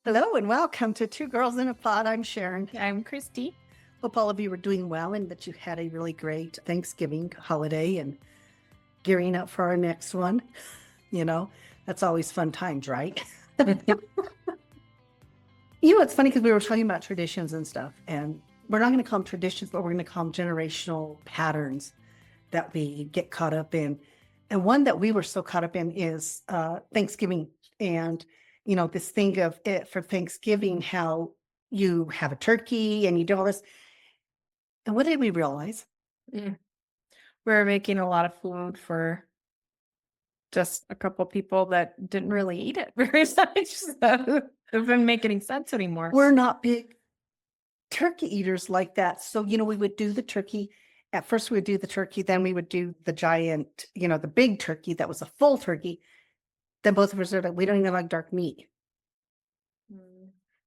Hello and welcome to Two Girls in a Pod. I'm Sharon. I'm Christy. Hope all of you are doing well and that you had a really great Thanksgiving holiday and gearing up for our next one. You know, that's always fun times, right? It's funny because we were talking about traditions and stuff, and we're not going to call them traditions, but we're going to call them generational patterns that we get caught up in. And one that we were so caught up in is Thanksgiving. And, this thing of it for Thanksgiving, how you have a turkey and you do all this. And what did we realize? Mm. We're making a lot of food for just a couple people that didn't really eat it very much. So it doesn't make any sense anymore. We're not big turkey eaters like that. So, we would do the turkey. At first, we would do the turkey. Then we would do the giant, the big turkey that was a full turkey. Then both of us are like, we don't even like dark meat.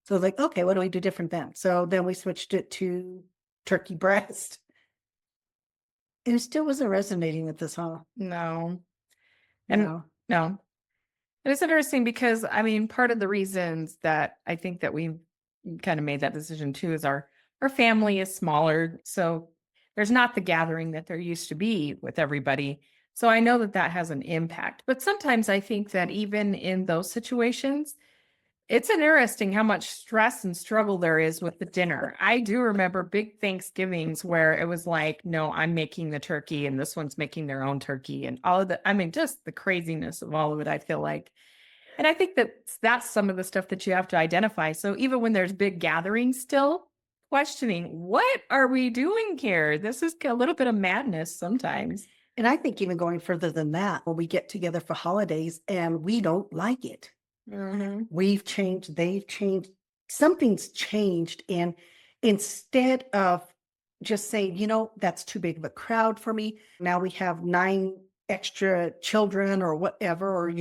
So like, okay, what do we do different then? So then we switched it to turkey breast. And it still wasn't resonating with us, huh? No. No. And it's interesting because, part of the reasons that I think that we kind of made that decision too is our family is smaller. So there's not the gathering that there used to be with everybody. So I know that that has an impact. But sometimes I think that even in those situations, it's interesting how much stress and struggle there is with the dinner. I do remember big Thanksgivings where it was like, no, I'm making the turkey and this one's making their own turkey and all of the, just the craziness of all of it, I feel like. And I think that that's some of the stuff that you have to identify. So even when there's big gatherings still, questioning, what are we doing here? This is a little bit of madness sometimes. And I think even going further than that, when we get together for holidays and we don't like it. Mm-hmm. We've changed, they've changed, something's changed. And instead of just saying, that's too big of a crowd for me. Now we have 9 extra children or whatever, or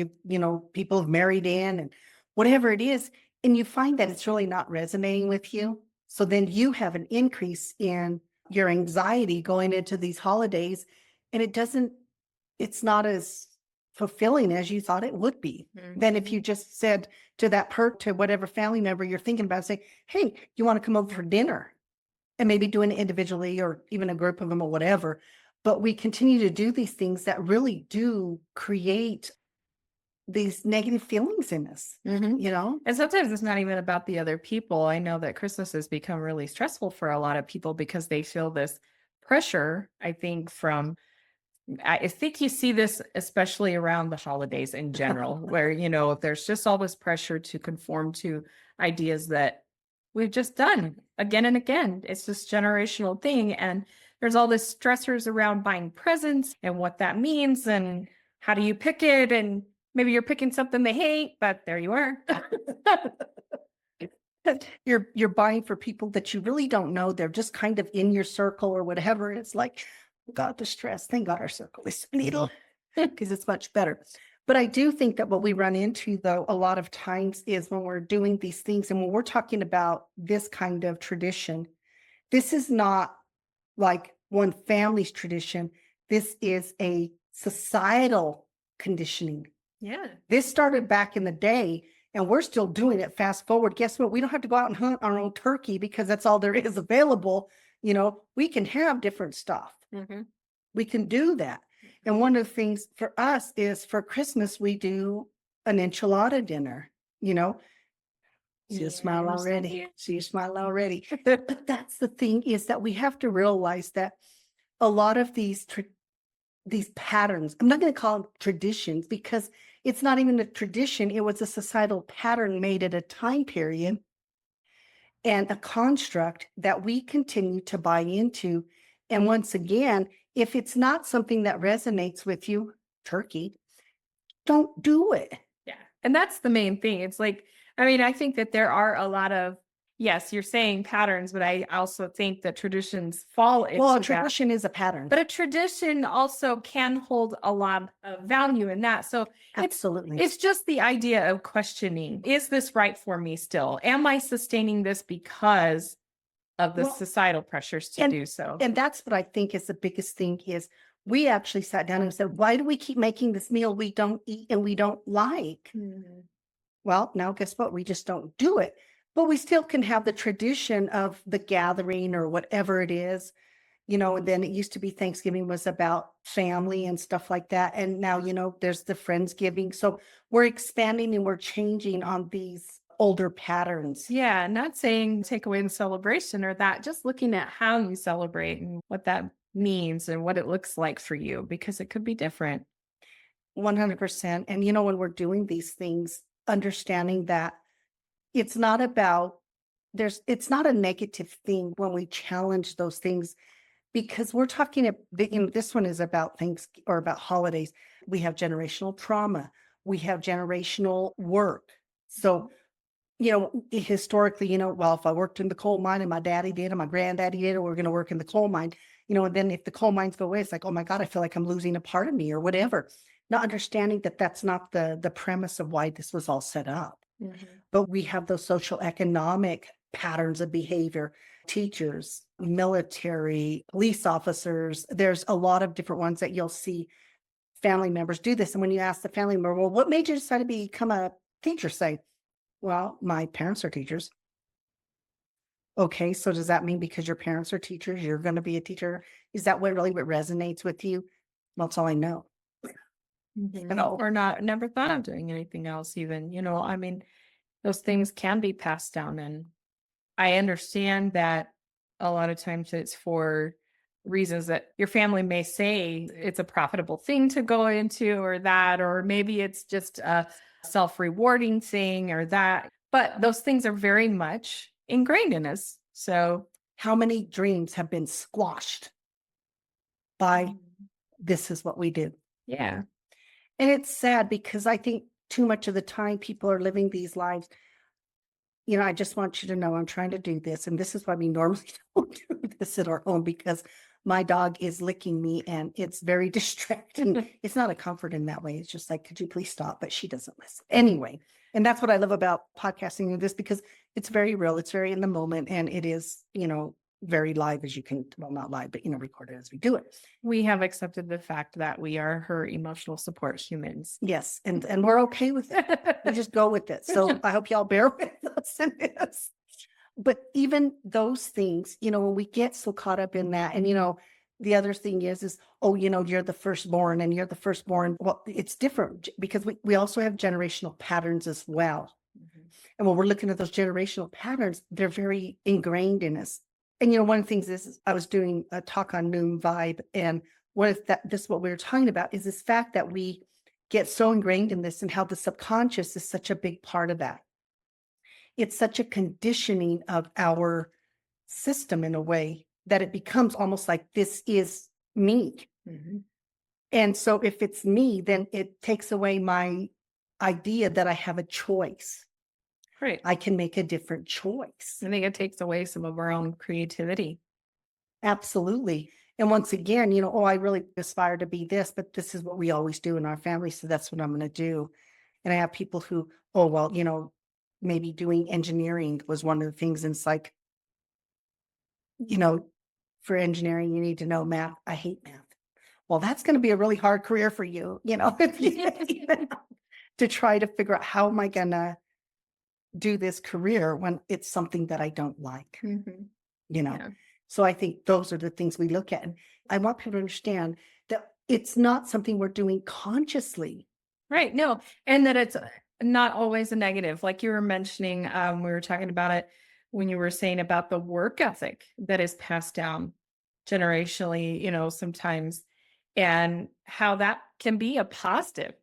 people have married in and whatever it is. And you find that it's really not resonating with you. So then you have an increase in your anxiety going into these holidays. And it's not as fulfilling as you thought it would be. Mm-hmm. Then if you just said to to whatever family member you're thinking about, say, hey, you want to come over for dinner? And maybe doing it individually or even a group of them or whatever. But we continue to do these things that really do create these negative feelings in us, And sometimes it's not even about the other people. I know that Christmas has become really stressful for a lot of people because they feel this pressure, I think you see this especially around the holidays in general, where, there's just all this pressure to conform to ideas that we've just done again and again. It's this generational thing. And there's all this stressors around buying presents and what that means and how do you pick it? And maybe you're picking something they hate, but there you are. You're buying for people that you really don't know. They're just kind of in your circle or whatever. It's like, God, the stress. Thank God our circle is little because it's much better. But I do think that what we run into, though, a lot of times is when we're doing these things and when we're talking about this kind of tradition, this is not like one family's tradition. This is a societal conditioning. Yeah. This started back in the day and we're still doing it. Fast forward. Guess what? We don't have to go out and hunt our own turkey because that's all there is available. We can have different stuff. Mm-hmm. We can do that. And one of the things for us is for Christmas, we do an enchilada dinner, See you smile already. See you smile already. But that's the thing is that we have to realize that a lot of these patterns, I'm not going to call them traditions because it's not even a tradition. It was a societal pattern made at a time period and a construct that we continue to buy into. And once again, if it's not something that resonates with you, turkey, don't do it. Yeah. And that's the main thing. It's like, I think that there are a lot of, yes, you're saying patterns, but I also think that traditions fall into a tradition is a pattern. But a tradition also can hold a lot of value in that. So absolutely. It's just the idea of questioning, is this right for me still? Am I sustaining this because of the societal pressures to do so? And that's what I think is the biggest thing is we actually sat down and said, why do we keep making this meal we don't eat and we don't like? Mm-hmm. Well, now guess what? We just don't do it. But we still can have the tradition of the gathering or whatever it is, and then it used to be Thanksgiving was about family and stuff like that. And now, there's the Friendsgiving. So we're expanding and we're changing on these older patterns. Yeah, not saying take away the celebration or that, just looking at how you celebrate and what that means and what it looks like for you, because it could be different. 100%. And, when we're doing these things, understanding that it's not about, it's not a negative thing when we challenge those things because we're talking, this one is about things or about holidays. We have generational trauma. We have generational work. So, historically, well, if I worked in the coal mine and my daddy did and my granddaddy did, we're going to work in the coal mine, and then if the coal mines go away, it's like, oh my God, I feel like I'm losing a part of me or whatever. Not understanding that that's not the premise of why this was all set up. Mhm. But we have those social economic patterns of behavior, teachers, military, police officers. There's a lot of different ones that you'll see family members do this. And when you ask the family member, well, what made you decide to become a teacher? Say, well, my parents are teachers. Okay, so does that mean because your parents are teachers, you're going to be a teacher? Is that what resonates with you? Well, that's all I know. Or not, never thought of doing anything else, even, I mean, those things can be passed down. And I understand that a lot of times it's for reasons that your family may say it's a profitable thing to go into or that, or maybe it's just a self-rewarding thing or that. But those things are very much ingrained in us. So, how many dreams have been squashed by this is what we do? yeah. And it's sad because I think too much of the time people are living these lives. I just want you to know I'm trying to do this. And this is why we normally don't do this at our home because my dog is licking me and it's very distracting. It's not a comfort in that way. It's just like, could you please stop? But she doesn't listen. Anyway, and that's what I love about podcasting and this because it's very real. It's very in the moment and it is, very live as you can, well, not live, but, recorded as we do it. We have accepted the fact that we are her emotional support humans. Yes. And we're okay with it. We just go with it. So I hope y'all bear with us in this. But even those things, when we get so caught up in that, and the other thing is, oh, you're the firstborn and you're the firstborn. Well, it's different because we also have generational patterns as well. And when we're looking at those generational patterns, they're very ingrained in us. And one of the things is I was doing a talk on Noon Vibe, and this is what we were talking about is this fact that we get so ingrained in this and how the subconscious is such a big part of that. It's such a conditioning of our system in a way that it becomes almost like this is me. Mm-hmm. And so if it's me, then it takes away my idea that I have a choice. Right. I can make a different choice. I think it takes away some of our own creativity. Absolutely. And once again, I really aspire to be this, but this is what we always do in our family. So that's what I'm going to do. And I have people who, oh, well, maybe doing engineering was one of the things. And it's like, for engineering, you need to know math. I hate math. Well, that's going to be a really hard career for you, if you to try to figure out how am I going to do this career when it's something that I don't like, Yeah. So I think those are the things we look at. And I want people to understand that it's not something we're doing consciously. Right. No. And that it's not always a negative. Like you were mentioning, we were talking about it when you were saying about the work ethic that is passed down generationally, sometimes, and how that can be a positive,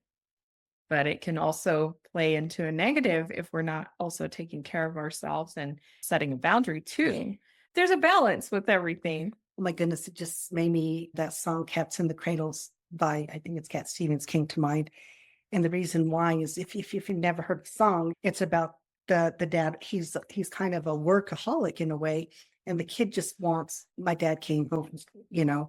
but it can also play into a negative if we're not also taking care of ourselves and setting a boundary too. There's a balance with everything. Oh my goodness, it just made me, that song Cats in the Cradles by, I think it's Cat Stevens, came to mind. And the reason why is if you've never heard the song, it's about the dad. He's kind of a workaholic in a way. And the kid just wants, my dad came home from,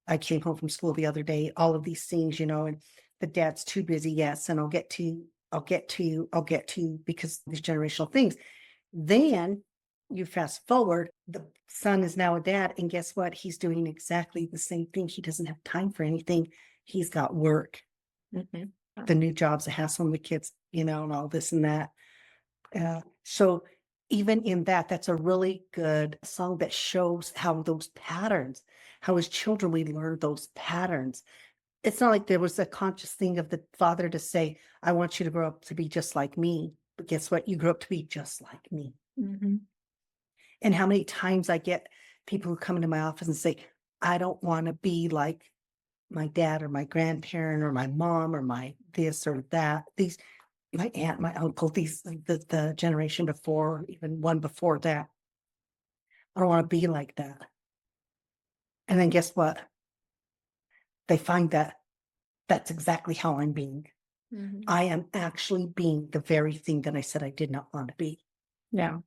I came home from school the other day, all of these things, and the dad's too busy. Yes. And I'll get to you because these generational things. Then you fast forward, the son is now a dad. And guess what? He's doing exactly the same thing. He doesn't have time for anything. He's got work. The new job's a hassle on the kids. and all this and that. So even in that, that's a really good song that shows how those patterns, how as children we learn those patterns. It's not like there was a conscious thing of the father to say, I want you to grow up to be just like me. But guess what? You grew up to be just like me. Mhm. And how many times I get people who come into my office and say, I don't want to be like my dad or my grandparent or my mom or my this or that. These my aunt, my uncle, the generation before, even one before that. I don't want to be like that. And then guess what? They find that that's exactly how I'm being. Mhm. I am actually being the very thing that I said I did not want to be. Yeah.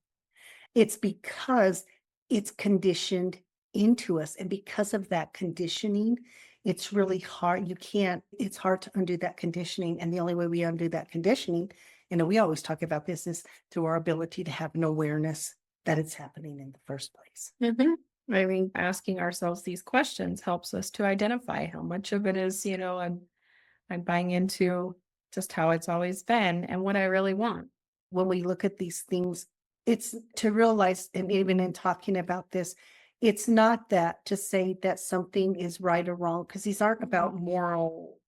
It's because it's conditioned into us. And because of that conditioning, it's really hard. It's hard to undo that conditioning. And the only way we undo that conditioning, we always talk about this, is through our ability to have an awareness that it's happening in the first place. Mhm. I mean, asking ourselves these questions helps us to identify how much of it is, I'm buying into just how it's always been and what I really want. When we look at these things, it's to realize, and even in talking about this, it's not that to say that something is right or wrong, because these aren't about moral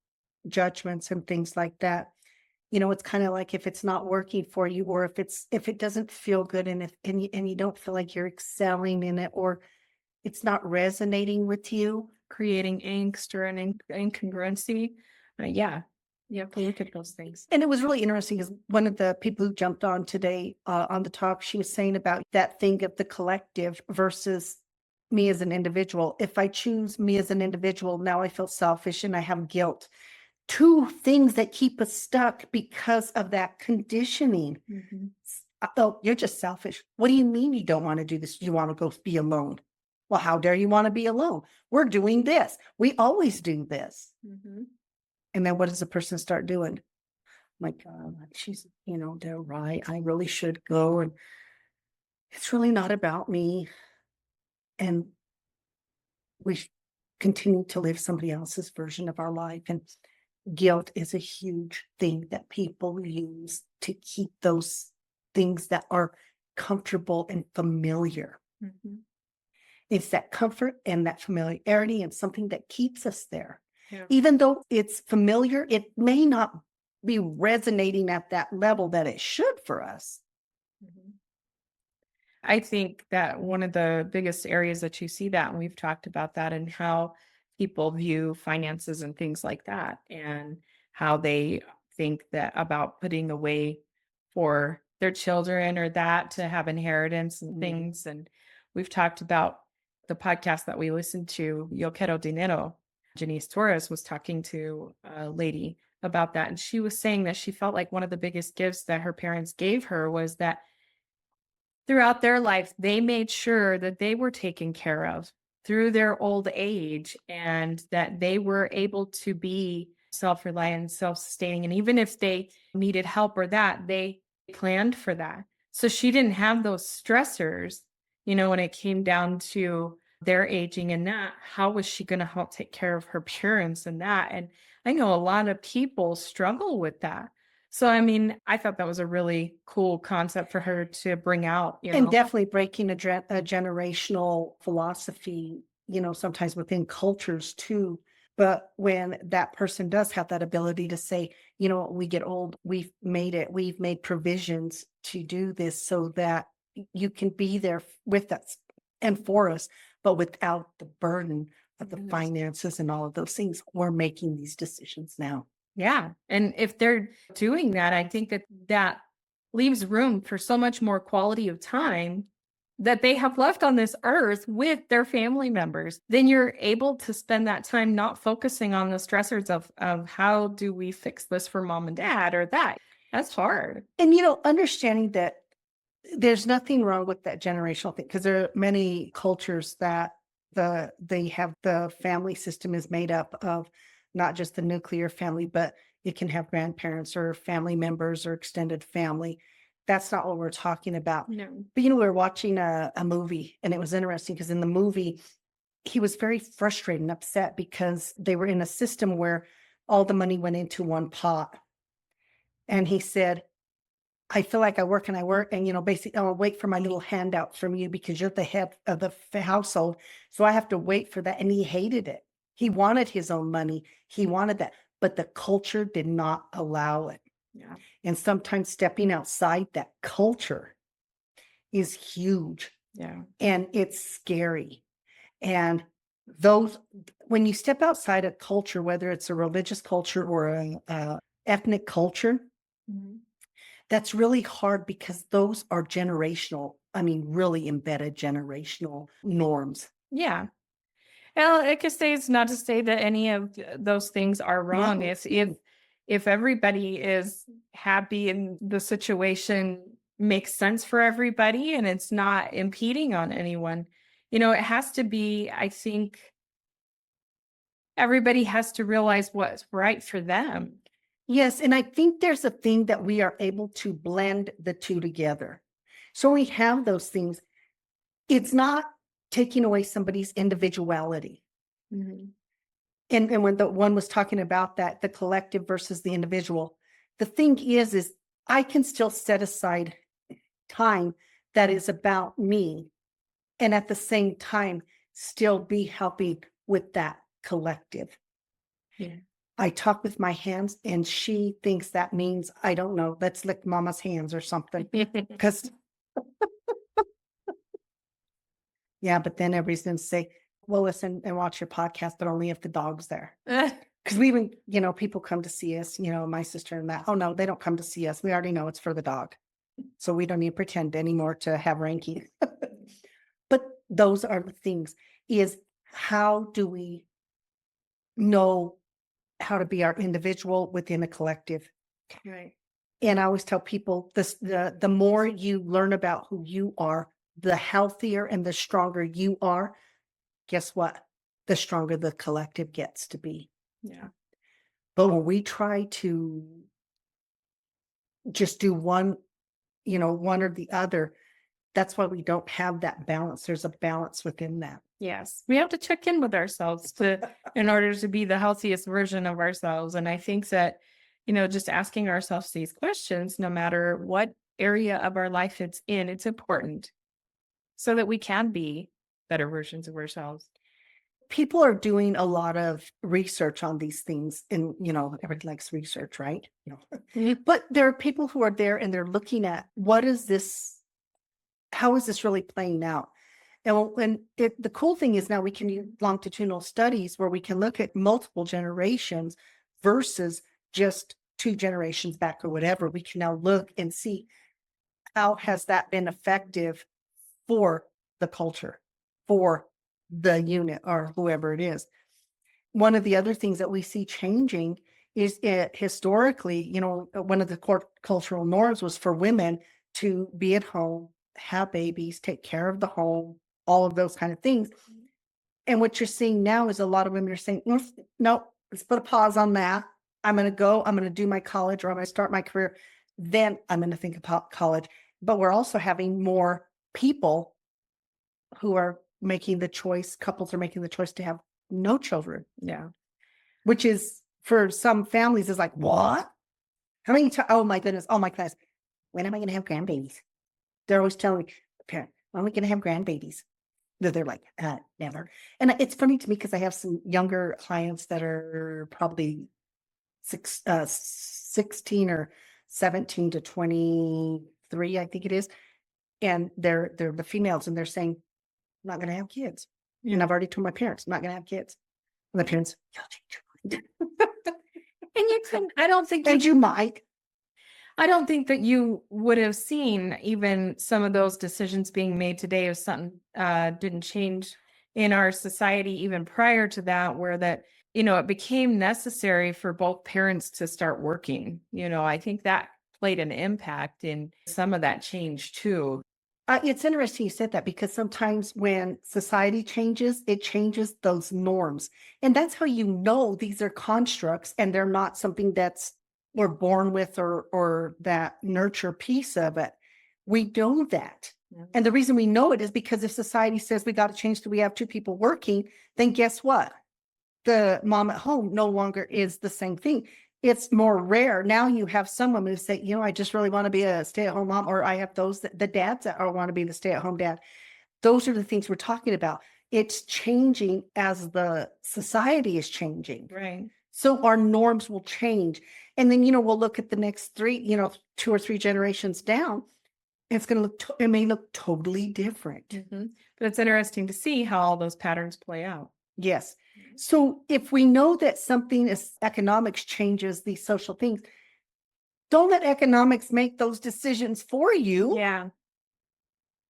judgments and things like that. It's kind of like if it's not working for you, or if it doesn't feel good, and you don't feel like you're excelling in it, or it's not resonating with you. Creating angst or an incongruency. Yeah, you have to look at those things. And it was really interesting because one of the people who jumped on today on the talk, she was saying about that thing of the collective versus me as an individual. If I choose me as an individual, now I feel selfish and I have guilt. Two things that keep us stuck because of that conditioning. Mhm. Oh, you're just selfish. What do you mean you don't want to do this? You want to go be alone? Well, how dare you want to be alone? We're doing this. We always do this. Mhm. And then what does the person start doing? Like, they're right. I really should go. And it's really not about me. And continue to live somebody else's version of our life. And guilt is a huge thing that people use to keep those things that are comfortable and familiar. Mhm. It's that comfort and that familiarity and something that keeps us there. Yeah. Even though it's familiar, it may not be resonating at that level that it should for us. Mhm. I think that one of the biggest areas that you see that, and we've talked about that, and how people view finances and things like that, and how they think that about putting away for their children or that to have inheritance and things. And we've talked about the podcast that we listened to, Yo Quiero Dinero. Janice Torres was talking to a lady about that. And she was saying that she felt like one of the biggest gifts that her parents gave her was that throughout their life, they made sure that they were taken care of through their old age and that they were able to be self-reliant, self-sustaining. And even if they needed help or that, they planned for that. So she didn't have those stressors, when it came down to their aging and that, how was she going to help take care of her parents and that? And I know a lot of people struggle with that. So, I mean, I thought that was a really cool concept for her to bring out, And definitely breaking a generational philosophy, sometimes within cultures too. But when that person does have that ability to say, we get old, we've made provisions to do this so that you can be there with us and for us, but without the burden of the Yes. finances and all of those things. We're making these decisions now. Yeah. And if they're doing that, I think that that leaves room for so much more quality of time that they have left on this earth with their family members. Then you're able to spend that time not focusing on the stressors of how do we fix this for mom and dad or that. That's hard. And, understanding that there's nothing wrong with that generational thing, because there are many cultures that they have the family system is made up of not just the nuclear family, but it can have grandparents or family members or extended family. That's not what we're talking about. No. But we were watching a movie, and it was interesting because in the movie, he was very frustrated and upset because they were in a system where all the money went into one pot. And he said, I feel like I work and, basically I'll wait for my little handout from you because you're the head of the household. So I have to wait for that. And he hated it. He wanted his own money. He wanted that, but the culture did not allow it. Yeah. And sometimes stepping outside that culture is huge. Yeah. And it's scary. And when you step outside a culture, whether it's a religious culture or a ethnic culture, that's really hard because those are generational. I mean, really embedded generational norms. Yeah. Well, I could say it's not to say that any of those things are wrong. No. If everybody is happy and the situation makes sense for everybody and it's not impeding on anyone, it has to be, I think everybody has to realize what's right for them. Yes, and I think there's a thing that we are able to blend the two together. So we have those things. It's not taking away somebody's individuality. And when the one was talking about that, the collective versus the individual, the thing is I can still set aside time that is about me, and at the same time still be helping with that collective. Yeah. I talk with my hands and she thinks that means, I don't know, let's lick mama's hands or something. Because yeah, but then everybody's going to say, well, listen and watch your podcast, but only if the dog's there. Because we even, people come to see us, my sister and that. Oh, no, they don't come to see us. We already know it's for the dog. So we don't need to pretend anymore to have ranking. But those are the things, is how do we know how to be our individual within a collective? Right. And I always tell people this, the more you learn about who you are, the healthier and the stronger you are. Guess what? The stronger the collective gets to be. Yeah. But when we try to just do one or the other, that's why we don't have that balance. There's a balance within that. Yes. We have to check in with ourselves in order to be the healthiest version of ourselves. And I think that, just asking ourselves these questions, no matter what area of our life it's in, it's important so that we can be better versions of ourselves. People are doing a lot of research on these things, and everybody likes research, right? But there are people who are there and they're looking at how is this really playing out? And the cool thing is now we can use longitudinal studies where we can look at multiple generations versus just 2 generations back or whatever. We can now look and see how has that been effective for the culture, for the unit or whoever it is. One of the other things that we see changing is historically, one of the cultural norms was for women to be at home, have babies, take care of the home, all of those kind of things. And what you're seeing now is a lot of women are saying, no, let's put a pause on that. I'm going to do my college, or I'm going to start my career. Then I'm going to think about college. But we're also having more people who are making the choice, couples are making the choice to have no children. Yeah. Which is, for some families, is like, what? How many times? Oh my goodness. Oh my goodness. When am I going to have grandbabies? They're always telling me, parent, when are we going to have grandbabies? They're like, never. And it's funny to me because I have some younger clients that are probably 16 or 17 to 23, I think it is. And they're the females, and they're saying, I'm not going to have kids. Yeah. And I've already told my parents, I'm not going to have kids. And the parents, you'll change your mind. And you can, I don't think you might. I don't think that you would have seen even some of those decisions being made today if something didn't change in our society even prior to that, where that, it became necessary for both parents to start working. I think that played an impact in some of that change too. It's interesting you said that, because sometimes when society changes, it changes those norms. And that's how these are constructs and they're not something that's we're born with or that nurture piece of it. We know that. Yeah. And the reason we know it is because if society says we got to change till we have 2 people working, then guess what? The mom at home no longer is the same thing. It's more rare. Now you have some women who say, I just really want to be a stay-at-home mom, or I have the dads that want to be the stay-at-home dad. Those are the things we're talking about. It's changing as the society is changing. Right. So our norms will change. And then, we'll look at the next 2 or 3 generations down. It's going to it may look totally different. Mm-hmm. But it's interesting to see how all those patterns play out. Yes. So if we know that something is economics changes these social things, don't let economics make those decisions for you. Yeah.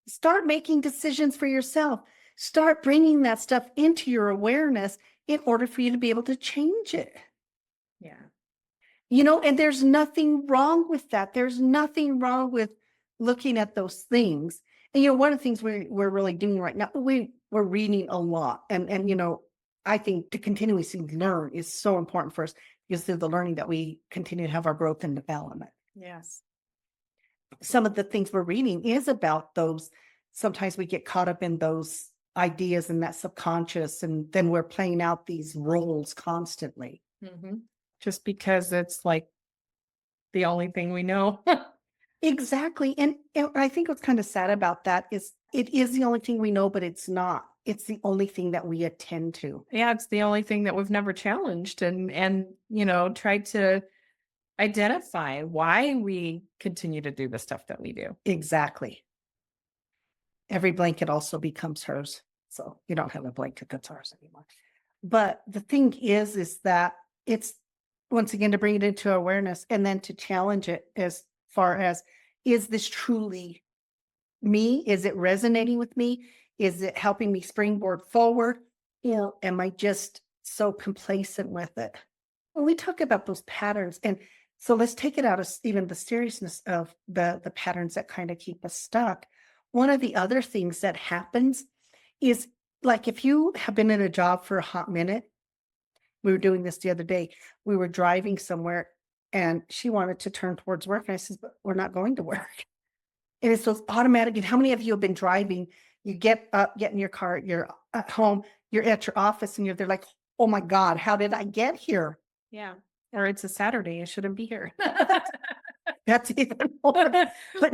Start making decisions for yourself. Start bringing that stuff into your awareness in order for you to be able to change it. Yeah. And there's nothing wrong with that. There's nothing wrong with looking at those things. And, one of the things we're really doing right now, we're reading a lot. And I think to continuously learn is so important for us, because through the learning that we continue to have our growth and development. Yes. Some of the things we're reading is about those. Sometimes we get caught up in those ideas and that subconscious, and then we're playing out these roles constantly. Mm-hmm. Just because it's like the only thing we know. Exactly. And I think what's kind of sad about that is it is the only thing we know, but it's not. It's the only thing that we attend to. Yeah, it's the only thing that we've never challenged and tried to identify why we continue to do the stuff that we do. Exactly. Every blanket also becomes hers. So you don't have a blanket that's ours anymore. But the thing is that it's, once again, to bring it into awareness and then to challenge it as far as, is this truly me? Is it resonating with me? Is it helping me springboard forward? Or am I just so complacent with it? When we talk about those patterns, and so let's take it out of even the seriousness of the patterns that kind of keep us stuck. One of the other things that happens is, like, if you have been in a job for a hot minute, we were doing this the other day. We were driving somewhere and she wanted to turn towards work. And I said, but we're not going to work. And it's those automatic. And how many of you have been driving? You get up, get in your car, you're at home, you're at your office, and they're like, oh my God, how did I get here? Yeah. Or it's a Saturday. I shouldn't be here. That's even more. But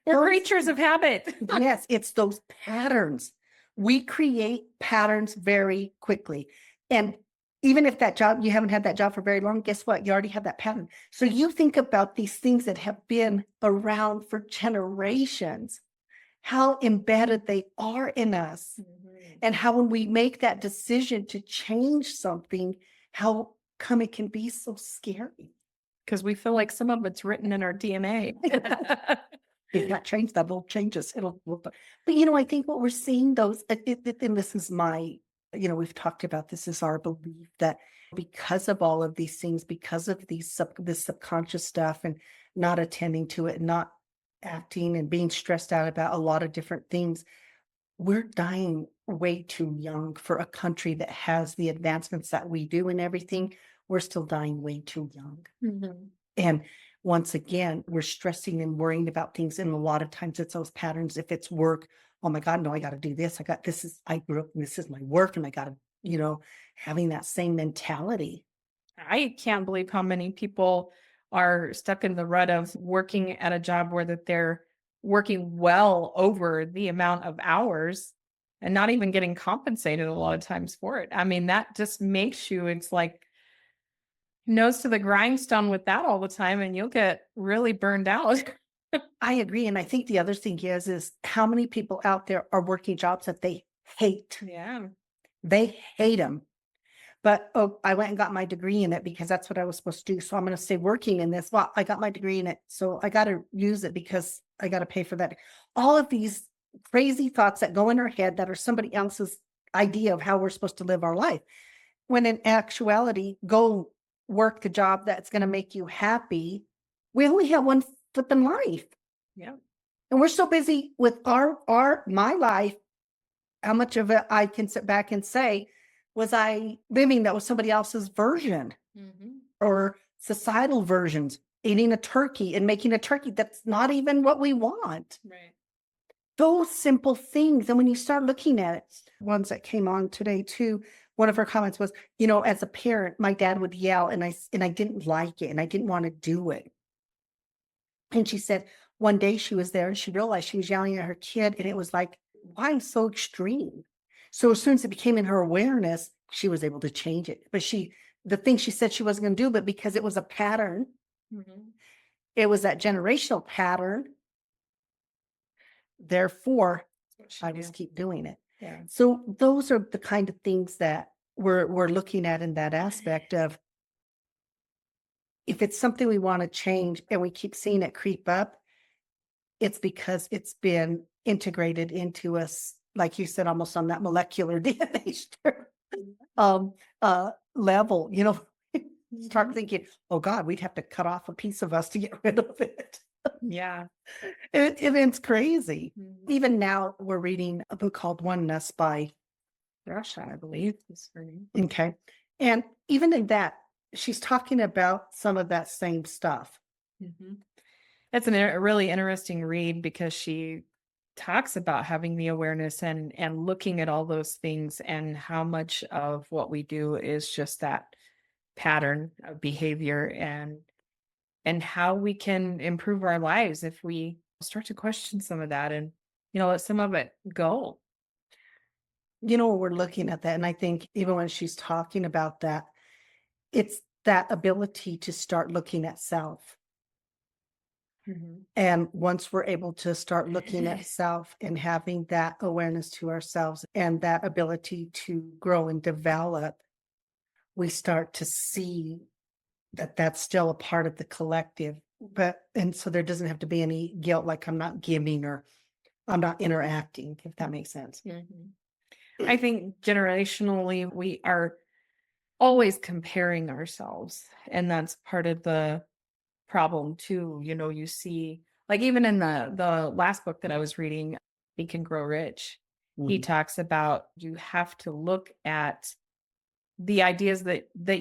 we're creatures of habit. Yes, it's those patterns. We create patterns very quickly. And even if that job, you haven't had that job for very long, guess what? You already have that pattern. So you think about these things that have been around for generations, how embedded they are in us, and how when we make that decision to change something, how come it can be so scary. Because we feel like some of it's written in our DNA. If that change, that will change us. But I think what we're seeing and this is my, we've talked about, this is our belief that because of all of these things, because of this subconscious stuff and not attending to it, and not acting and being stressed out about a lot of different things, we're dying way too young for a country that has the advancements that we do and everything. We're still dying way too young. Mm-hmm. And once again, we're stressing and worrying about things. And a lot of times it's those patterns. If it's work, oh my God, no, I got to do this. I grew up and this is my work, and I got to, having that same mentality. I can't believe how many people are stuck in the rut of working at a job where that they're working well over the amount of hours and not even getting compensated a lot of times for it. I mean, that just makes you, it's like nose to the grindstone with that all the time, and you'll get really burned out. I agree. And I think the other thing is how many people out there are working jobs that they hate. Yeah. They hate them. But I went and got my degree in it because that's what I was supposed to do. So I'm going to stay working in this. Well, I got my degree in it, so I got to use it because I got to pay for that. All of these crazy thoughts that go in our head that are somebody else's idea of how we're supposed to live our life. When in actuality, go work the job that's going to make you happy. We only have one flipping life. Yeah. And we're so busy with my life. How much of it I can sit back and say, was I living that was somebody else's version, or societal versions, eating a turkey and making a turkey that's not even what we want. Right. Those simple things. And when you start looking at it, ones that came on today too, one of her comments was, you know, as a parent, my dad would yell and I didn't like it and I didn't want to do it. And she said one day she was there and she realized she was yelling at her kid and it was like, why so extreme? So as soon as it became in her awareness, she was able to change it. But the thing she said she wasn't going to do, but because it was a pattern, it was that generational pattern. Therefore, I just keep doing it. Yeah. So those are the kind of things that we're looking at in that aspect of if it's something we want to change and we keep seeing it creep up, it's because it's been integrated into us, like you said, almost on that molecular DNA um level, you know. Start thinking, oh God, we'd have to cut off a piece of us to get rid of it. Yeah. It's crazy. Even now we're reading a book called Oneness by Russia, I believe is her name. Okay. And even in that, she's talking about some of that same stuff. It's a really interesting read because she talks about having the awareness and looking at all those things and how much of what we do is just that pattern of behavior and how we can improve our lives if we start to question some of that and let some of it go. You know, we're looking at that. And I think even when she's talking about that, it's that ability to start looking at self. And once we're able to start looking at self and having that awareness to ourselves and that ability to grow and develop, we start to see that that's still a part of the collective. And so there doesn't have to be any guilt, like I'm not giving or I'm not interacting, if that makes sense. I think generationally, we are always comparing ourselves. And that's part of the problem too. You see, like even in the last book that I was reading, Think and Grow Rich, he talks about you have to look at the ideas that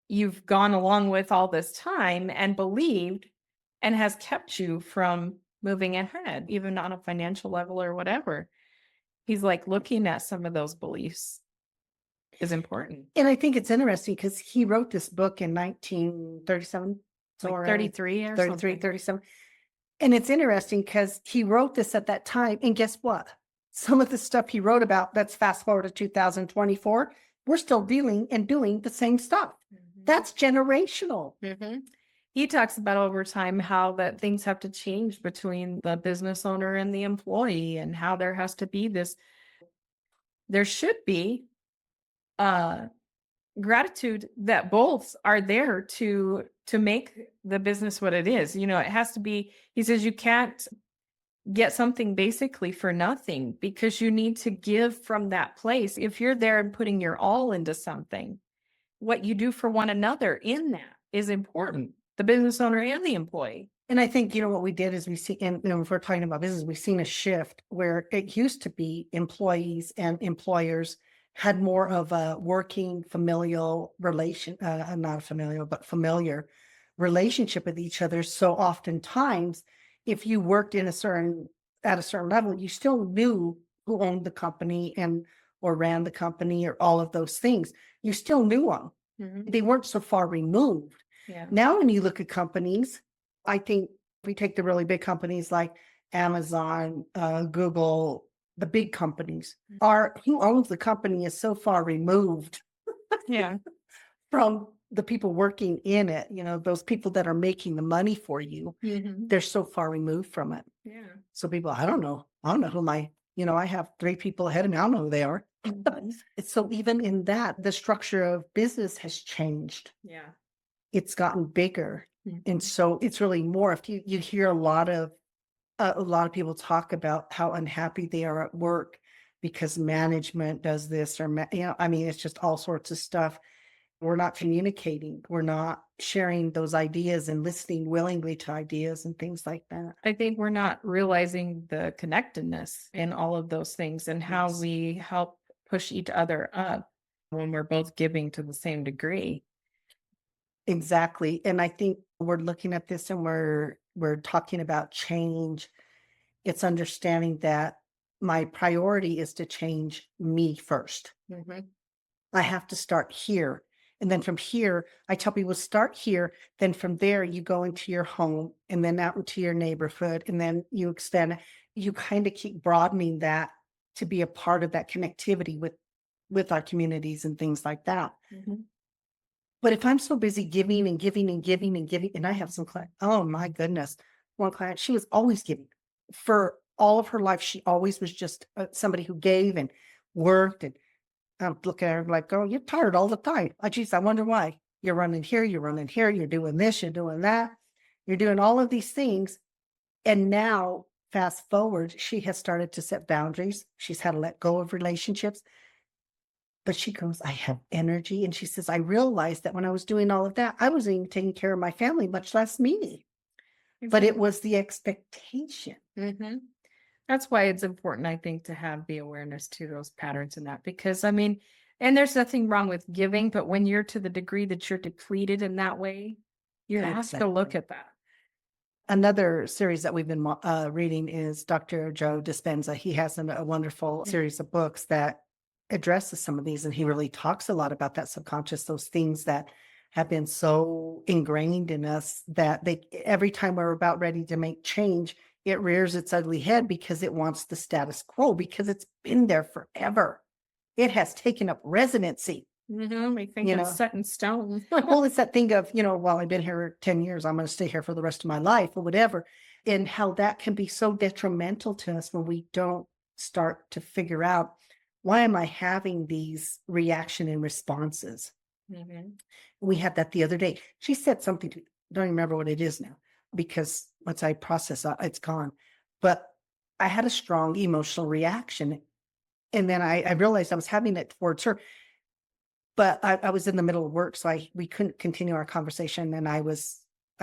you've gone along with all this time and believed and has kept you from moving ahead, even on a financial level or whatever. He's like looking at some of those beliefs is important. And I think it's interesting because he wrote this book in 1937. Like 33 or 33, something. 37. And it's interesting because he wrote this at that time. And guess what? Some of the stuff he wrote about, that's fast forward to 2024, we're still dealing and doing the same stuff. That's generational. He talks about over time how that things have to change between the business owner and the employee and how there has to be there should be gratitude that both are there to make the business what it is. It has to be, he says, you can't get something basically for nothing because you need to give from that place. If you're there and putting your all into something, what you do for one another in that is important, the business owner and the employee. And I think, what we did is we see, and if we're talking about business, we've seen a shift where it used to be employees and employers had more of a working familial relation, not familial, but familiar relationship with each other. So oftentimes, if you worked at a certain level, you still knew who owned the company or ran the company or all of those things. You still knew them. They weren't so far removed. Yeah. Now, when you look at companies, I think if we take the really big companies like Amazon, Google, the big companies, who owns the company is so far removed Yeah. from the people working in it. Those people that are making the money for you, they're so far removed from it. Yeah. So people, I don't know who I have 3 people ahead of me. I don't know who they are. So even in that, the structure of business has changed. Yeah. It's gotten bigger. And so it's really more, if you hear a lot of people talk about how unhappy they are at work because management does this or, it's just all sorts of stuff. We're not communicating. We're not sharing those ideas and listening willingly to ideas and things like that. I think we're not realizing the connectedness in all of those things and how we help push each other up when we're both giving to the same degree. Exactly. And I think we're looking at this and we're talking about change. It's understanding that my priority is to change me first. I have to start here. And then from here, I tell people start here. Then from there, you go into your home and then out into your neighborhood. And then you extend, you kind of keep broadening that to be a part of that connectivity with our communities and things like that. Mhm. But if I'm so busy giving and giving and giving and giving, and I have some client, oh my goodness, one client, she was always giving for all of her life. She always was just somebody who gave and worked. And I'm looking at her like, oh, you're tired all the time. Oh, geez, I wonder why. You're running here, you're running here, you're doing this, you're doing that, you're doing all of these things. And now, fast forward, she has started to set boundaries. She's had to let go of relationships. But she goes, I have energy. And she says, I realized that when I was doing all of that, I wasn't even taking care of my family, much less me. But it was the expectation. Mhm. That's why it's important, I think, to have the awareness to those patterns and that because I mean, and there's nothing wrong with giving, but when you're to the degree that you're depleted in that way, you have to look Exactly. at that. Another series that we've been reading is Dr. Joe Dispenza. He has a wonderful series of books that addresses some of these, and he really talks a lot about that subconscious, those things that have been so ingrained in us that they every time we're about ready to make change, it rears its ugly head because it wants the status quo because it's been there forever. It has taken up residency, We think you it's know. set in stone. Well, it's that thing of, well, I've been here 10 years, I'm going to stay here for the rest of my life or whatever. And how that can be so detrimental to us when we don't start to figure out why am I having these reaction and responses? Mhm. We had that the other day. She said something to me, don't even remember what it is now because once I process it's gone. But I had a strong emotional reaction. And then I realized I was having it towards her. But I was in the middle of work, so we couldn't continue our conversation, and I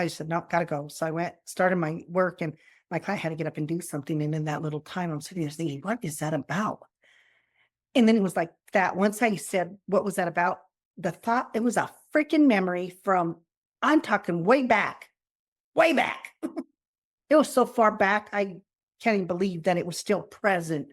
said, "No, gotta go." So I went, started my work, and my client had to get up and do something, and in that little time, I'm sitting there thinking, "What is that about?" And then it was like that. Once I said, "What was that about?" The thought, it was a freaking memory from I'm talking way back, way back. It was so far back, I can't even believe that it was still present.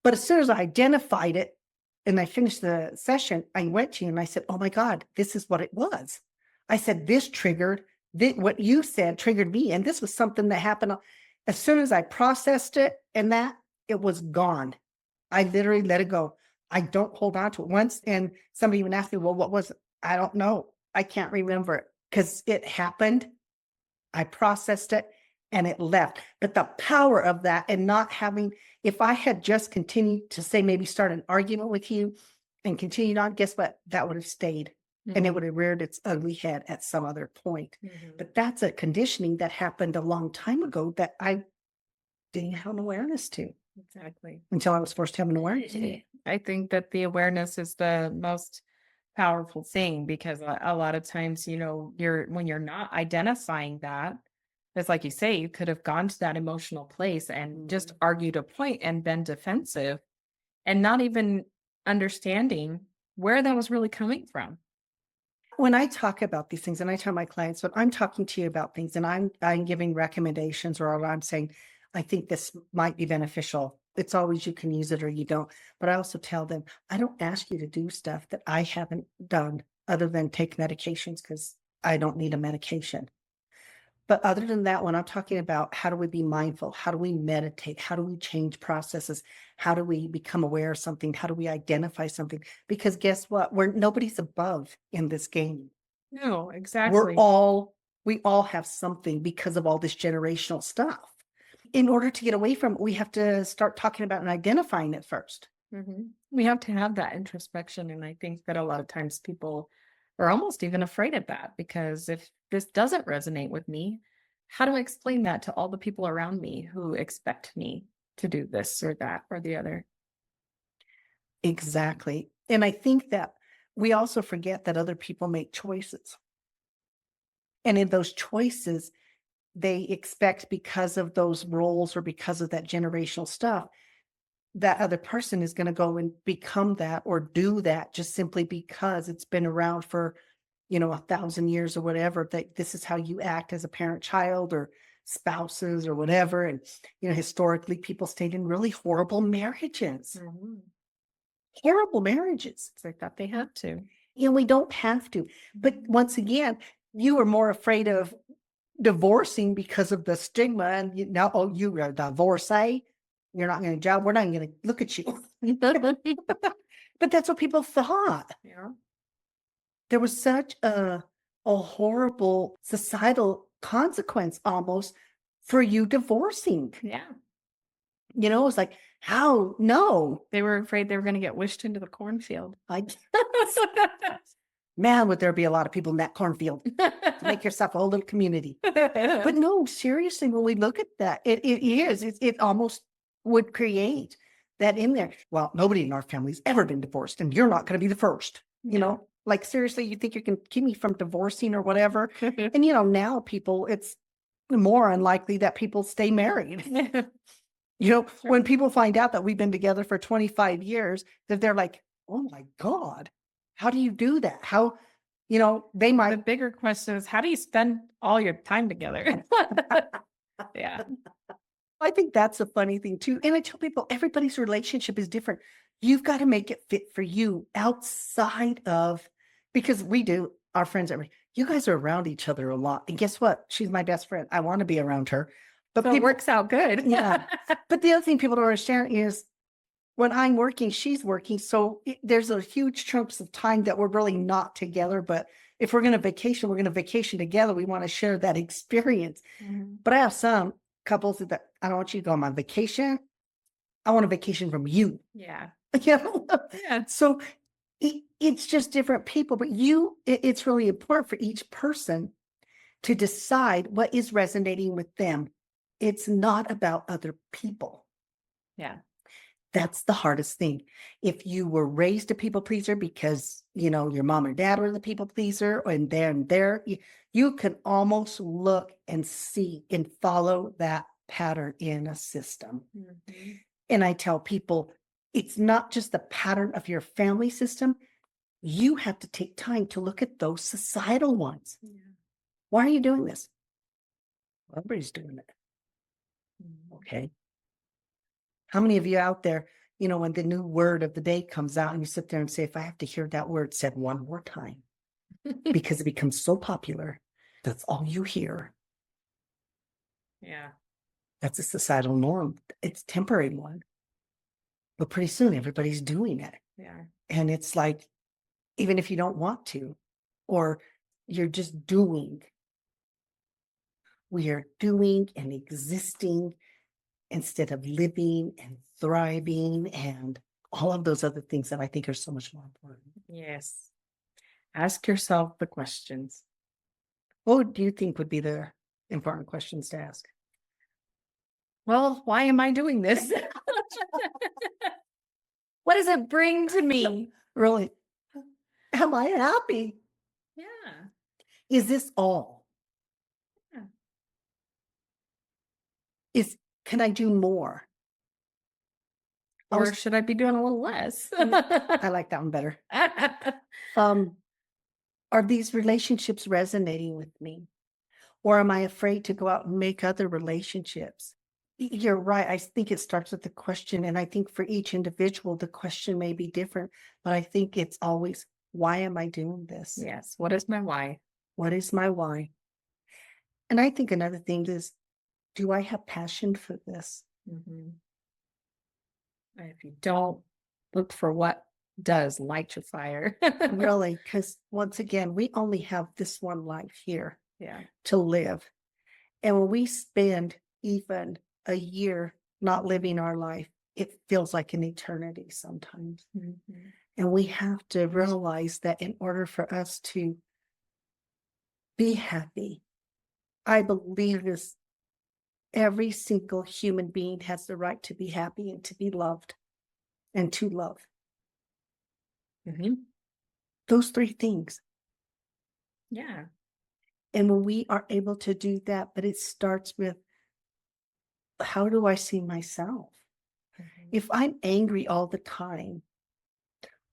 But as soon as I identified it and I finished the session, I went to you and I said, "Oh my God, this is what it was." I said, "This triggered what you said triggered me." And this was something that happened as soon as I processed it and that it was gone. I literally let it go. I don't hold on to it once. And somebody even asked me, "Well, what was it?" I don't know. I can't remember it because it happened. I processed it and it left. But the power of that and not having, if I had just continued to say, maybe start an argument with you and continued on, guess what? That would have stayed and it Mhm. would have reared its ugly head at some other point. Mhm. But that's a conditioning that happened a long time ago that I didn't have an awareness to Exactly. until I was forced to have an awareness to it. I think that the awareness is the most powerful thing because a lot of times, you're when you're not identifying that, it's like you say, you could have gone to that emotional place and just Mhm. argued a point and been defensive and not even understanding where that was really coming from. When I talk about these things and I tell my clients, when I'm talking to you about things and I'm giving recommendations or I'm saying, I think this might be beneficial. It's always you can use it or you don't. But I also tell them, I don't ask you to do stuff that I haven't done other than take medications because I don't need a medication. But other than that, when I'm talking about how do we be mindful, how do we meditate, how do we change processes, how do we become aware of something, how do we identify something? Because guess what? Nobody's above in this game. No, We're exactly. all we all have something because of all this generational stuff. In order to get away from it, we have to start talking about and identifying it first. We have to have that introspection. And I think that a lot of times people are almost even afraid of that because if this doesn't resonate with me, how do I explain that to all the people around me who expect me to do this or that or the other? Exactly. And I think that we also forget that other people make choices. And in those choices, they expect because of those roles or because of that generational stuff, that other person is going to go and become that or do that just simply because it's been around for, 1,000 years or whatever, that this is how you act as a parent child or spouses or whatever. And, historically people stayed in really horrible marriages. Mhm. horrible marriages. I thought they had to. And we don't have to. But once again, you were more afraid of divorcing because of the stigma. And now, oh, you are a divorcee. You're not going to job. We're not going to look at you. But that's what people thought. Yeah. There was such a horrible societal consequence almost for you divorcing. Yeah. You know, it was like, how? No. They were afraid they were going to get wished into the cornfield. Man, would there be a lot of people in that cornfield to make yourself a whole little community. But no, seriously, when we look at that, it almost would create that in there. Well, nobody in our family's ever been divorced, and you're not going to be the first, you know, like seriously, you think you can keep me from divorcing or whatever? And, you know, now people, it's more unlikely that people stay married. You know, when people find out that we've been together for 25 years, that they're like, oh my God, how do you do that? How, you know, they The might. bigger question is, how do you spend all your time together? Yeah. I think that's a funny thing too. And I tell people everybody's relationship is different. You've got to make it fit for you outside of, because we do, our friends, you guys are around each other a lot. And guess what? She's my best friend. I want to be around her. But So it works out good. Yeah. But the other thing people don't understand is when I'm working, she's working. So there's a huge chunks of time that we're really not together. But if we're going to vacation, we're going to vacation together. We want to share that experience. Mhm. But I have some couples that I don't want you to go on my vacation. I want a vacation from you. Yeah. You know? Yeah. So it's just different people, but it's really important for each person to decide what is resonating with them. It's not about other people. Yeah. That's the hardest thing. If you were raised a people pleaser because, you know, your mom or dad were the people pleaser, and you can almost look and see and follow that pattern in a system. Mm-hmm. And I tell people, it's not just the pattern of your family system. You have to take time to look at those societal ones. Yeah. Why are you doing this? Everybody's doing it. Mm-hmm. Okay. How many of you out there, you know, when the new word of the day comes out and you sit there and say, if I have to hear that word said one more time, because it becomes so popular, that's all you hear. Yeah. That's a societal norm. It's a temporary one. But pretty soon everybody's doing it. Yeah. And it's like, even if you don't want to, or you're just doing, we are doing and existing instead of living and thriving and all of those other things that I think are so much more important. Yes. Ask yourself the questions. What do you think would be the important questions to ask? Well, why am I doing this? What does it bring to me? Really, am I happy? Yeah. Is this all? Yeah. Can I do more? Or should I be doing a little less? I like that one better. Are these relationships resonating with me? Or am I afraid to go out and make other relationships? You're right. I think it starts with the question. And I think for each individual, the question may be different. But I think it's always, why am I doing this? Yes. What is my why? What is my why? And I think another thing is, do I have passion for this? Mm-hmm. And if you don't, look for what does light your fire. Really, because once again, we only have this one life here Yeah. to live. And when we spend even a year not living our life, it feels like an eternity sometimes. Mm-hmm. And we have to realize that in order for us to be happy, I believe this, every single human being has the right to be happy and to be loved and to love. Mm-hmm. Those three things. Yeah. And when we are able to do that, but it starts with, how do I see myself? Mm-hmm. If I'm angry all the time,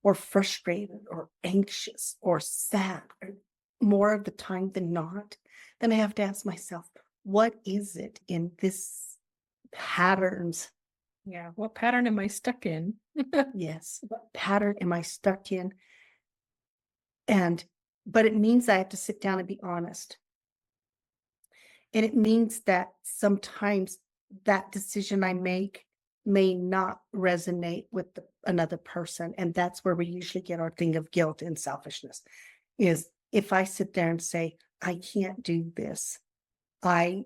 or frustrated, or anxious, or sad, or more of the time than not, then I have to ask myself, what is it in this patterns Yeah. What pattern am I stuck in? Yes. What pattern am I stuck in? And, but it means I have to sit down and be honest. And it means that sometimes that decision I make may not resonate with another person. And that's where we usually get our thing of guilt and selfishness is if I sit there and say, I can't do this, I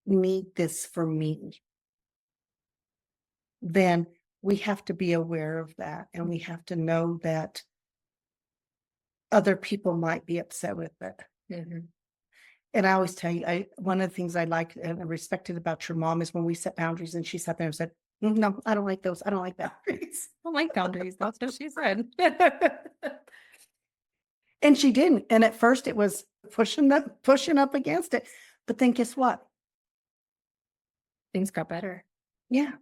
need this for me, then we have to be aware of that. And we have to know that other people might be upset with it. Mhm. And I always tell you, one of the things I like and respected about your mom is when we set boundaries and she sat there and said, No, I don't like those. I don't like boundaries. I don't like boundaries. That's what she said. And she didn't. And at first it was pushing up against it. But then guess what? Things got better. Yeah.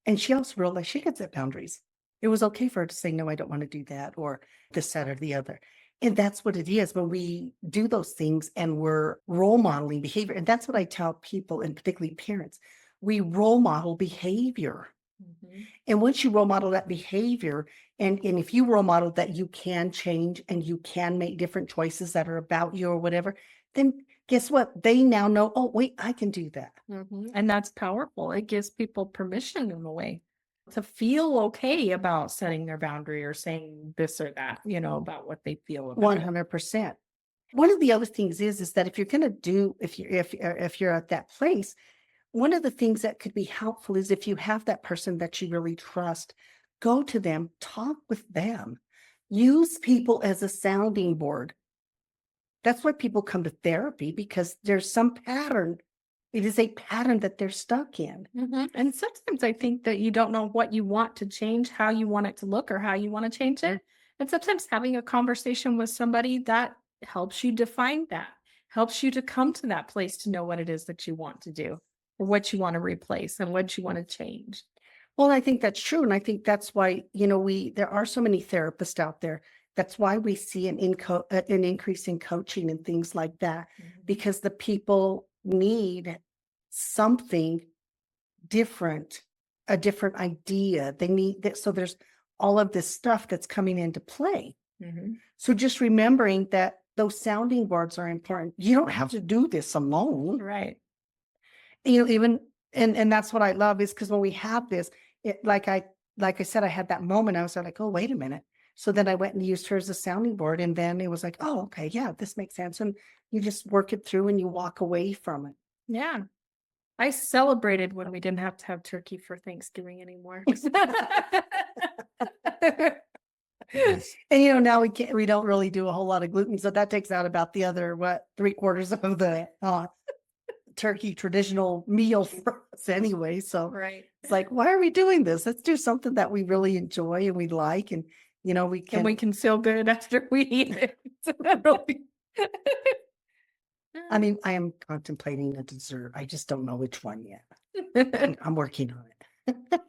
And she also realized she could set boundaries. It was okay for her to say, no, I don't want to do that, or this, that, or the other. And that's what it is when we do those things and we're role modeling behavior. And that's what I tell people, and particularly parents. We role model behavior. Mhm. And once you role model that behavior, and if you role model that you can change and you can make different choices that are about you or whatever, then guess what? They now know, oh, wait, I can do that. Mhm. And that's powerful. It gives people permission in a way to feel okay about setting their boundary or saying this or that, about what they feel about it. 100%. One of the other things is that if you're going to do, if you're at that place, one of the things that could be helpful is if you have that person that you really trust, go to them, talk with them, use people as a sounding board. That's why people come to therapy, because there's some pattern. It is a pattern that they're stuck in. Mhm. And sometimes I think that you don't know what you want to change, how you want it to look, or how you want to change it. And sometimes having a conversation with somebody that helps you define that, helps you to come to that place to know what it is that you want to do, or what you want to replace, and what you want to change. Well, I think that's true. And I think that's why, there are so many therapists out there. That's why we see an increase in coaching and things like that, Mhm. because the people need something different, a different idea. They need that. So there's all of this stuff that's coming into play. Mhm. So just remembering that those sounding boards are important. You don't have to do this alone. Right. Even and that's what I love is because when we have this, like I said, I had that moment. I was like, oh, wait a minute. So then I went and used her as a sounding board, and then it was like, oh, okay, yeah, this makes sense. And you just work it through and you walk away from it. Yeah. I celebrated when we didn't have to have turkey for Thanksgiving anymore. And now we don't really do a whole lot of gluten, so that takes out about the other 3/4 of the turkey traditional meal for us anyway. So Right. it's like, why are we doing this? Let's do something that we really enjoy and we like, and we And we can. can feel good after we eat it. Really. I mean, I am contemplating a dessert. I just don't know which one yet. I'm working on it.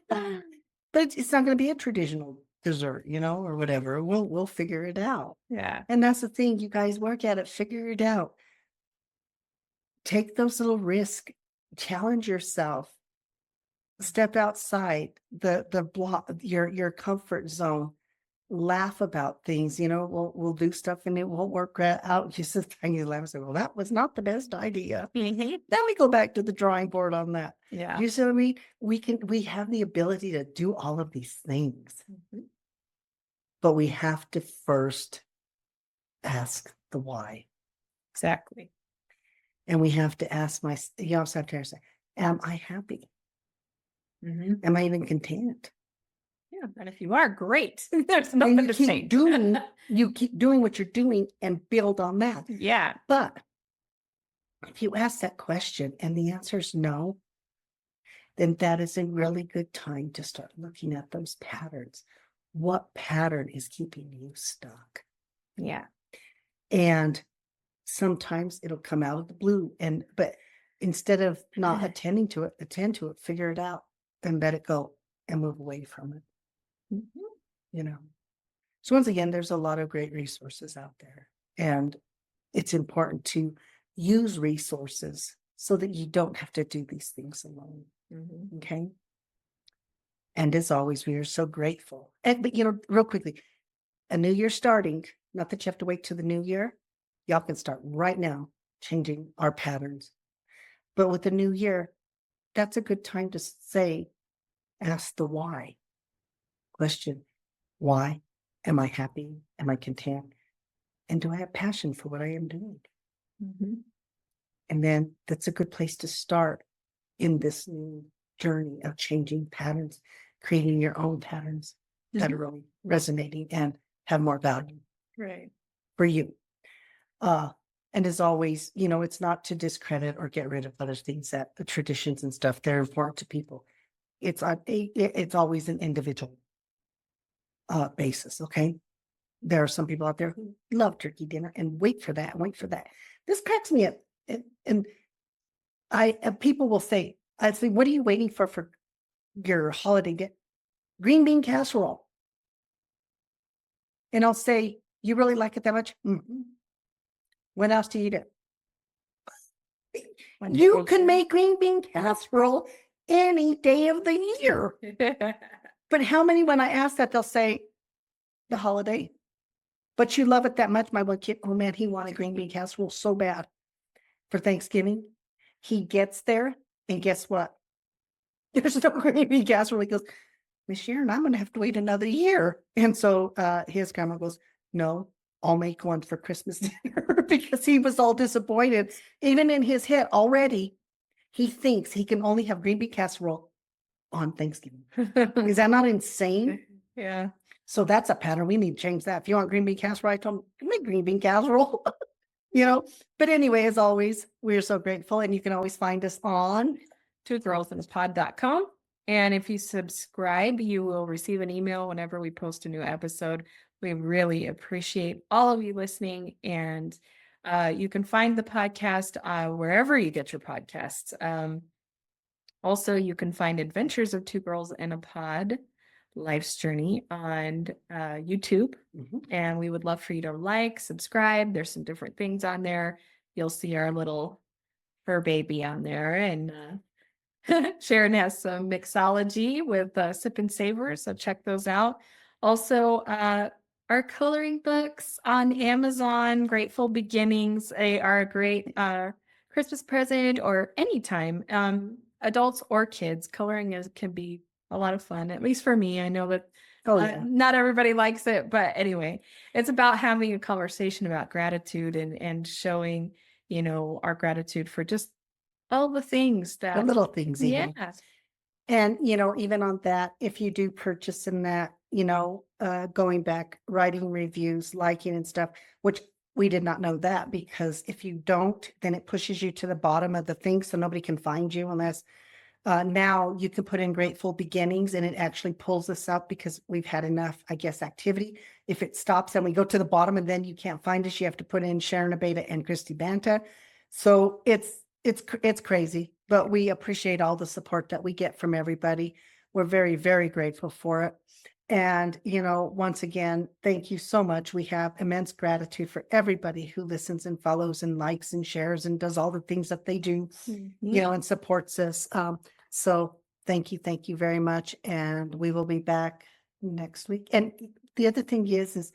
But it's not going to be a traditional dessert, or whatever. We'll figure it out. Yeah. And that's the thing, you guys work at it, figure it out. Take those little risks, challenge yourself, step outside the block, your comfort zone, laugh about things. We'll do stuff and it won't work out. Just as you laugh and say, well, that was not the best idea. Mhm. Then we go back to the drawing board on that. Yeah. You see what I mean? We have the ability to do all of these things, Mhm. but we have to first ask the why. Exactly. And we have to ask you also have to say, am I happy? Mhm. Am I even content? Yeah. And if you are, great. There's And nothing to change. you keep doing what you're doing and build on that. Yeah. But if you ask that question and the answer is no, then that is a really good time to start looking at those patterns. What pattern is keeping you stuck? Yeah. And sometimes it'll come out of the blue. But instead of not attend to it, figure it out and let it go and move away from it. Mhm. So once again, there's a lot of great resources out there. And it's important to use resources so that you don't have to do these things alone. Mhm. Okay. And as always, we are so grateful. But, real quickly, a new year starting, not that you have to wait till the new year. Y'all can start right now changing our patterns. But with the new year, that's a good time to ask the why question. Why am I happy? Am I content? And do I have passion for what I am doing? Mm-hmm. And then that's a good place to start in this new journey of changing patterns, creating your own patterns that are really resonating and have more value for you. And as always, it's not to discredit or get rid of other things that traditions and stuff, they're important to people. It's always an individual basis. Okay. There are some people out there who love turkey dinner and wait for that. This cracks me up. And people will say, I say, what are you waiting for your holiday dinner? Green bean casserole. And I'll say, you really like it that much? Mm-hmm. When else do you eat it? You can make green bean casserole any day of the year. But how many, when I ask that, they'll say, the holiday. But you love it that much. My one kid, oh man, he wanted green bean casserole so bad for Thanksgiving. He gets there, and guess what? There's no green bean casserole. He goes, Miss Sharon, I'm going to have to wait another year. And so his grandma goes, no, I'll make one for Christmas dinner because he was all disappointed. Even in his head already, he thinks he can only have green bean casserole on Thanksgiving. Is that not insane? Yeah. So that's a pattern. We need to change that. If you want green bean casserole, I told him, make green bean casserole. But anyway, as always, we're so grateful. And you can always find us on twogirlsandapod.com. And if you subscribe, you will receive an email whenever we post a new episode. We really appreciate all of you listening. And you can find the podcast wherever you get your podcasts. Also, you can find Adventures of Two Girls and a Pod, Life's Journey on YouTube. And we would love for you to subscribe. There's some different things on there. You'll see our little fur baby on there. And Sharon has some mixology with Sip and Savor, so check those out. Also, our coloring books on Amazon, Grateful Beginnings. They are a great Christmas present or anytime. Adults or kids, coloring can be a lot of fun, at least for me. I know that not everybody likes it, but anyway, it's about having a conversation about gratitude and showing, our gratitude for just all the things the little things. Even. Yeah. And, even on that, if you do purchase in that, going back, writing reviews, liking and stuff, which we did not know that, because if you don't, then it pushes you to the bottom of the thing. So nobody can find you unless now you can put in Grateful Beginnings and it actually pulls us up because we've had enough, I guess, activity. If it stops and we go to the bottom and then you can't find us, you have to put in Sharon Abeta and Christy Banta. So it's crazy, but we appreciate all the support that we get from everybody. We're very, very grateful for it. And, once again, thank you so much. We have immense gratitude for everybody who listens and follows and likes and shares and does all the things that they do, and supports us. So thank you very much. And we will be back next week. And the other thing is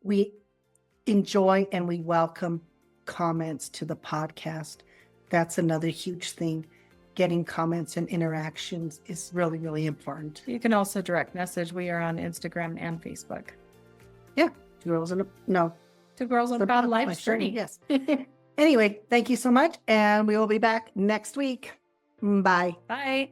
we enjoy and we welcome comments to the podcast. That's another huge thing. Getting comments and interactions is really, really important. You can also direct message. We are on Instagram and Facebook. Yeah. Two Girls and a Pod Life's Journey. Yes. Anyway, thank you so much. And we will be back next week. Bye. Bye.